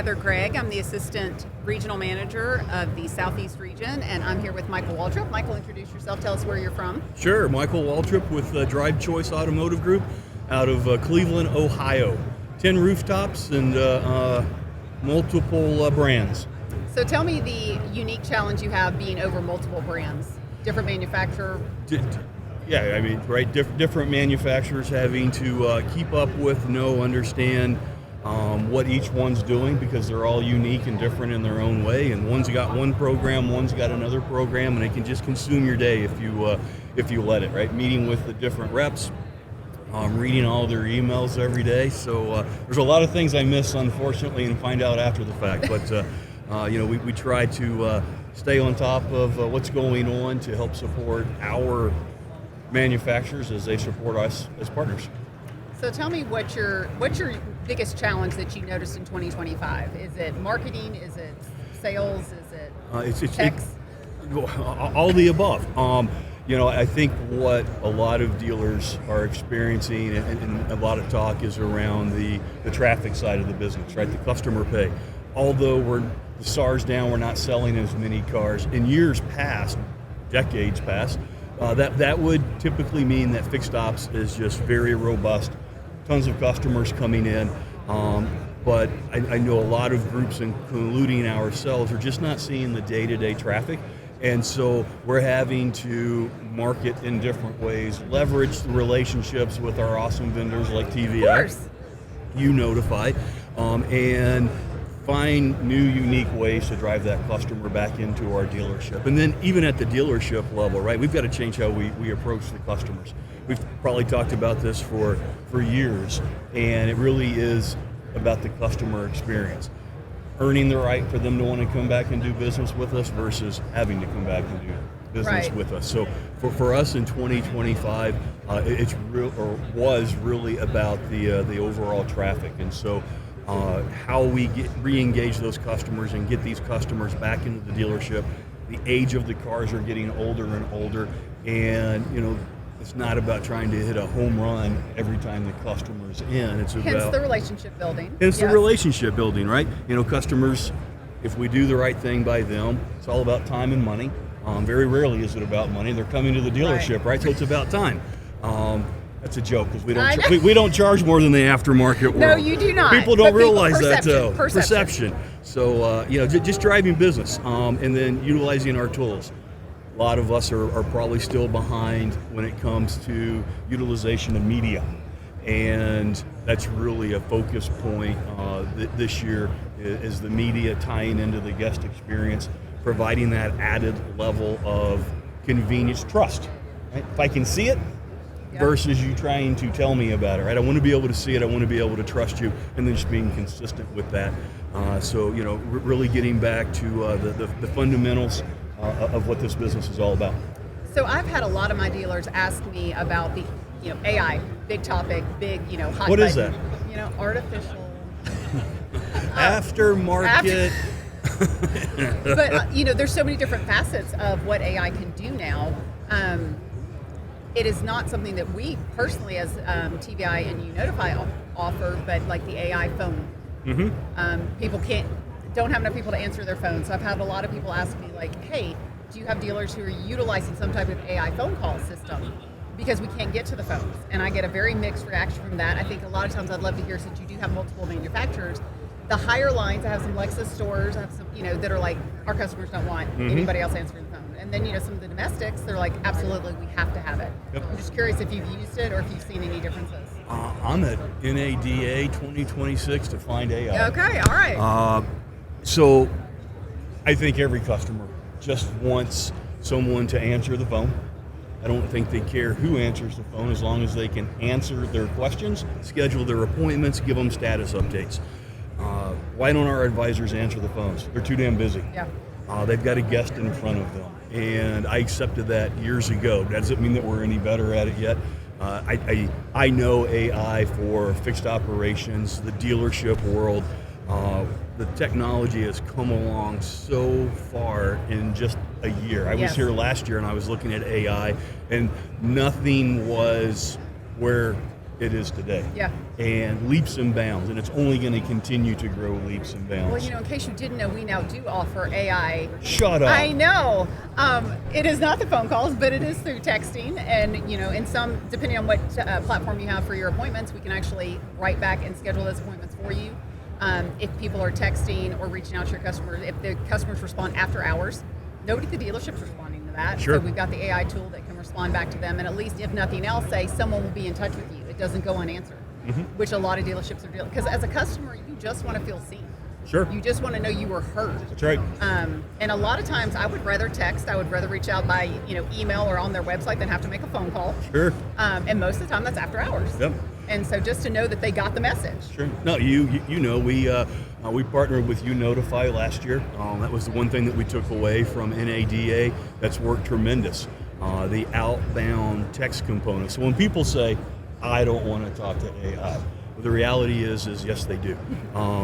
Heather Gregg. I'm the Assistant Regional Manager of the Southeast region, and I'm here with Michael Waltrip. Michael, introduce yourself. Tell us where you're from. Sure, Michael Waltrip with Drive Choice Automotive Group out of Cleveland, Ohio. 10 rooftops and multiple brands. So tell me the unique challenge you have being over multiple brands, different manufacturer. Yeah, I mean, right, different manufacturers having to keep up with, understand what each one's doing, because they're all unique and different in their own way. And one's got one program, one's got another program, and it can just consume your day if you let it. Right, meeting with the different reps, reading all their emails every day. So there's a lot of things I miss, unfortunately, and find out after the fact. But we try to stay on top of what's going on to help support our manufacturers as they support us as partners. So tell me what's your biggest challenge that you noticed in 2025? Is it marketing? Is it sales? Is it techs? All the above. I think what a lot of dealers are experiencing, and a lot of talk is around the traffic side of the business, right? The customer pay. Although the SAR's down, we're not selling as many cars. In years past, decades past, that would typically mean that fixed ops is just very robust, tons of customers coming in, but I know a lot of groups, including ourselves, are just not seeing the day-to-day traffic, and so we're having to market in different ways, leverage the relationships with our awesome vendors like TVI, Notify, and find new, unique ways to drive that customer back into our dealership. And then even at the dealership level, right, we've got to change how we approach the customers. We've probably talked about this for years, and it really is about the customer experience. Earning the right for them to want to come back and do business with us versus having to come back and do business with us. So for us in 2025, was really about the overall traffic. And so how we re-engage those customers and get these customers back into the dealership. The age of the cars are getting older and older, and it's not about trying to hit a home run every time the customer's in. It's Hence the relationship building. It's the relationship building, right? Customers, if we do the right thing by them, it's all about time and money. Very rarely is it about money. They're coming to the dealership, right? So it's about time. That's a joke, because we don't charge more than the aftermarket world. No, you do not. People don't realize that, though. Perception. So, just driving business and then utilizing our tools. A lot of us are probably still behind when it comes to utilization of media. And that's really a focus point this year is the media tying into the guest experience, providing that added level of convenience, trust. Right? If I can see it, versus you trying to tell me about it, right? I want to be able to see it, I want to be able to trust you, and then just being consistent with that. Really getting back to the fundamentals of what this business is all about. So I've had a lot of my dealers ask me about the, AI, big topic, big, hot What button. is that? Artificial. Aftermarket. But, there's so many different facets of what AI can do now. It is not something that we personally as TVI and Notify offer, but like the AI phone. Mm-hmm. People don't have enough people to answer their phones. So I've had a lot of people ask me like, hey, do you have dealers who are utilizing some type of AI phone call system? Because we can't get to the phones. And I get a very mixed reaction from that. I think a lot of times I'd love to hear, since you do have multiple manufacturers, the higher lines, I have some Lexus stores, I have some, that are like, our customers don't want anybody else answering the phone. And then, some of the domestics, they're like, absolutely, we have to have it. Yep. I'm just curious if you've used it or if you've seen any differences. I'm at NADA 2026 to find AI. Okay, all right. So I think every customer just wants someone to answer the phone. I don't think they care who answers the phone as long as they can answer their questions, schedule their appointments, give them status updates. Why don't our advisors answer the phones? They're too damn busy. Yeah. They've got a guest in front of them. And I accepted that years ago. That doesn't mean that we're any better at it yet. I know AI for fixed operations, the dealership world. The technology has come along so far in just a year. I was here last year and I was looking at AI, and nothing was where it is today. Yeah. And leaps and bounds, and it's only going to continue to grow leaps and bounds. Well, in case you didn't know, we now do offer AI. Shut up. I know. It is not the phone calls, but it is through texting. And, in some, depending on what platform you have for your appointments, we can actually write back and schedule those appointments for you. If people are texting or reaching out to your customers, if the customers respond after hours, nobody at the dealership's responding to that. Sure. So we've got the AI tool that can respond back to them. And at least, if nothing else, say someone will be in touch with you. It doesn't go unanswered, which a lot of dealerships are doing. Because as a customer, you just want to feel seen. Sure. You just want to know you were heard. That's right. And a lot of times I would rather text. I would rather reach out by email or on their website than have to make a phone call. Sure. And most of the time that's after hours. Yep. And so just to know that they got the message. Sure. No, we partnered with Notify last year. That was the one thing that we took away from NADA that's worked tremendous. The outbound text component. So when people say, I don't want to talk to AI, the reality is yes, they do.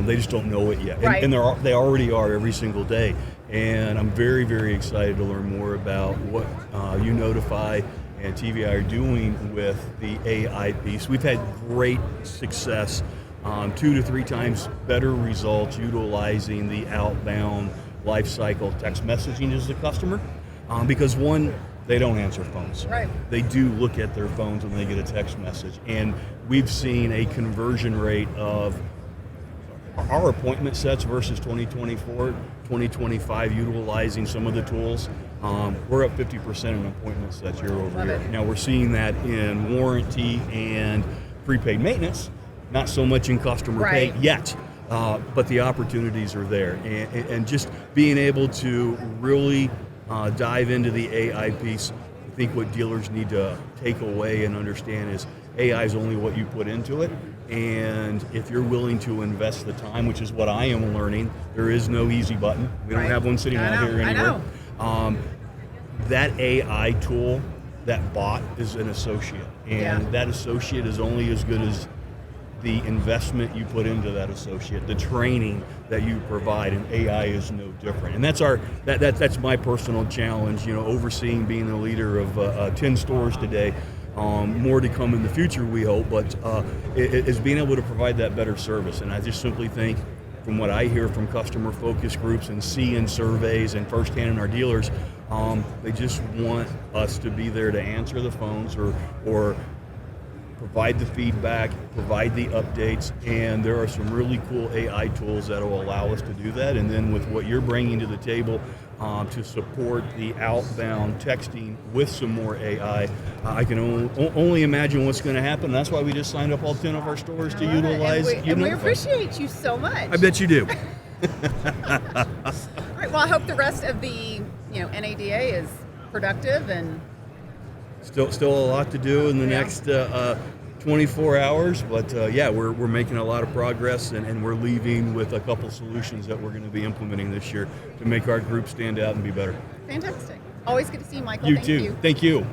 They just don't know it yet. Right. And they already are every single day. And I'm very, very excited to learn more about what Notify and TVI are doing with the AI piece. We've had great success, 2 to 3 times better results utilizing the outbound life cycle text messaging as the customer, because one, they don't answer phones. Right. They do look at their phones when they get a text message. And we've seen a conversion rate of our appointment sets versus 2024, 2025, utilizing some of the tools. We're up 50% in appointment sets year over year. Now we're seeing that in warranty and prepaid maintenance, not so much in customer pay yet. But the opportunities are there. And just being able to really dive into the AI piece, I think what dealers need to take away and understand is AI is only what you put into it. And if you're willing to invest the time, which is what I am learning, there is no easy button. We don't have one sitting out here anywhere. That AI tool, that bot is an associate. And that associate is only as good as the investment you put into that associate, the training that you provide, and AI is no different. And that's my personal challenge, overseeing, being the leader of 10 stores today. More to come in the future, we hope, but is being able to provide that better service. And I just simply think, from what I hear from customer focus groups and see in surveys and firsthand in our dealers, they just want us to be there to answer the phones or provide the feedback, provide the updates, and there are some really cool AI tools that will allow us to do that. And then with what you're bringing to the table to support the outbound texting with some more AI, I can only imagine what's going to happen. That's why we just signed up all 10 of our stores to utilize. And we appreciate you so much. I bet you do. All right. Well, I hope the rest of the NADA is productive and. Still a lot to do in the next 24 hours, but we're making a lot of progress, and we're leaving with a couple solutions that we're going to be implementing this year to make our group stand out and be better. Fantastic. Always good to see you, Michael. You too. Thank you.